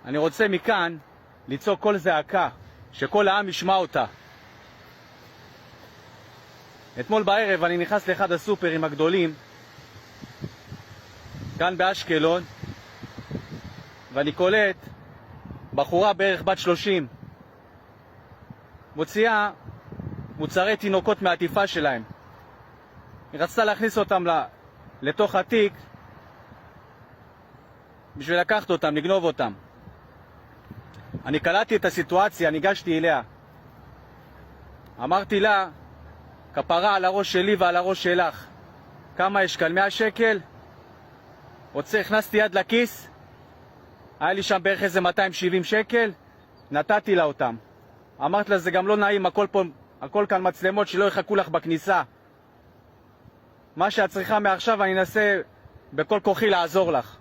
אני רוצה מכאן ליצור כל זעקה, שכל העם ישמע אותה. אתמול בערב אני נכנס לאחד הסופרים הגדולים, כאן באשקלון, ואני קולט בחורה בערך בת 30, מוציאה מוצרי תינוקות מהעטיפה שלהם. היא רצתה להכניס אותם לתוך התיק בשביל לקחת אותם, לגנוב אותם. אני קלטתי את הסיטואציה, ניגשתי אליה. אמרתי לה, כפרה על הראש שלי ועל הראש שלך. כמה יש כאן? 100 שקל? הכנסתי יד לכיס, היה לי שם בערך איזה 270 שקל, נתתי לה אותם. אמרתי לה, זה גם לא נעים, הכל כאן מצלמות שלא יחכו לך בכניסה. מה שאת צריכה מעכשיו אני אנסה בכל כוחי לעזור לך.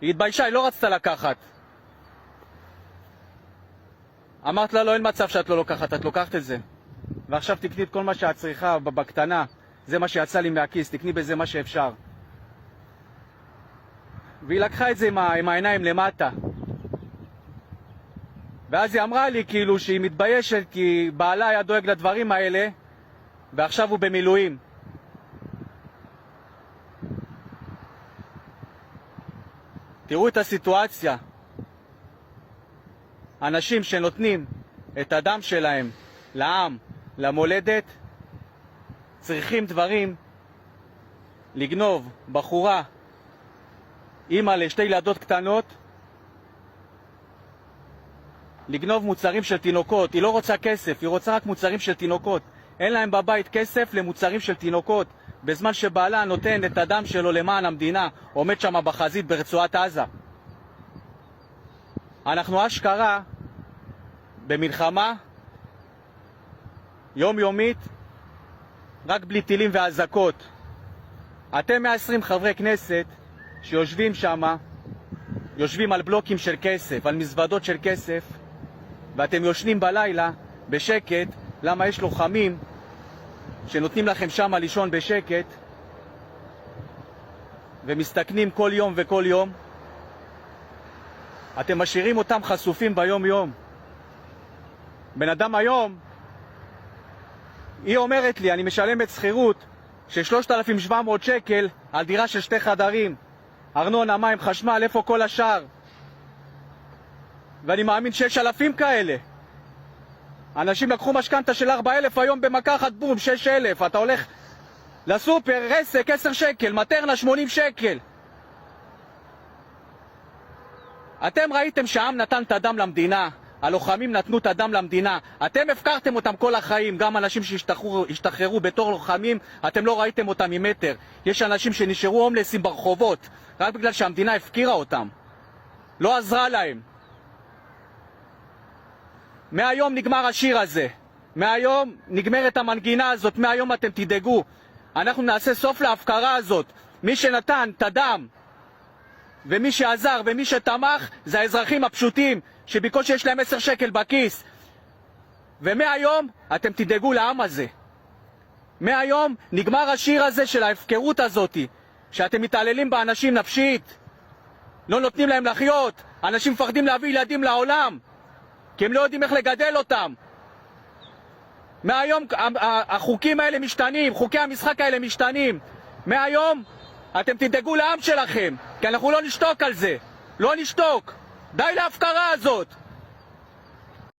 היא התביישה, היא לא רצתה לקחת. אמרת לה, לא, אין מצב שאת לא לוקחת, את לוקחת את זה. ועכשיו תקני את כל מה שאת צריכה בקטנה, זה מה שיצא לי מהכיס, תקני בזה מה שאפשר. והיא לקחה את זה עם העיניים למטה. ואז היא אמרה לי כאילו שהיא מתביישת כי בעלה היה דואג לדברים האלה, ועכשיו הוא במילואים. תראו את הסיטואציה. אנשים שנותנים את הדם שלהם לעם, למולדת, צריכים דברים, לגנוב בחורה, אמא לשתי ילדות קטנות, לגנוב מוצרים של תינוקות. היא לא רוצה כסף, היא רוצה רק מוצרים של תינוקות. אין להם בבית כסף למוצרים של תינוקות, בזמן שבעלה נותן את הדם שלו למען המדינה, עומד שם בחזית ברצועת עזה. אנחנו אשכרה במלחמה יומיומית, רק בלי טילים והזקות. אתם 120 חברי כנסת שיושבים שם, יושבים על בלוקים של כסף, על מזוודות של כסף, ואתם יושנים בלילה בשקט. למה? יש לוחמים שנותנים לכם שם לישון בשקט, ומסתכנים כל יום וכל יום. אתם משאירים אותם חשופים ביום יום. בן אדם היום, היא אומרת לי, אני משלמת שכירות של 3,700 שקל על דירה של 2 חדרים. ארנונה, מים, חשמל, איפה כל השאר? ואני מאמין שיש אלפים כאלה. אנשים לקחו משכנתה של 4,000 היום במכה אחת, בום, 6,000. אתה הולך לסופר, רסק, 10 שקל, מטרנה, 80 שקל. אתם ראיתם שהעם נתן את הדם למדינה, הלוחמים נתנו את הדם למדינה. אתם הפקרתם אותם כל החיים, גם אנשים שהשתחררו בתור לוחמים, אתם לא ראיתם אותם ממטר. יש אנשים שנשארו הומלסים ברחובות, רק בגלל שהמדינה הפקירה אותם. לא עזרה להם. מהיום נגמר השיר הזה. מהיום נגמרת המנגינה הזאת. מהיום אתם תדאגו. אנחנו נעשה סוף להפקרה הזאת. מי שנתן את הדם ומי שעזר ומי שתמך זה האזרחים הפשוטים שבקושי יש להם 10 שקל בכיס. ומהיום אתם תדאגו לעם הזה. מהיום נגמר השיר הזה של ההפקרות הזאת, שאתם מתעללים באנשים נפשית, לא נותנים להם לחיות. אנשים מפחדים להביא ילדים לעולם כי הם לא יודעים איך לגדל אותם. מהיום החוקים האלה משתנים, חוקי המשחק האלה משתנים. מהיום אתם תדאגו לעם שלכם, כי אנחנו לא נשתוק על זה. לא נשתוק. די להפקרה הזאת.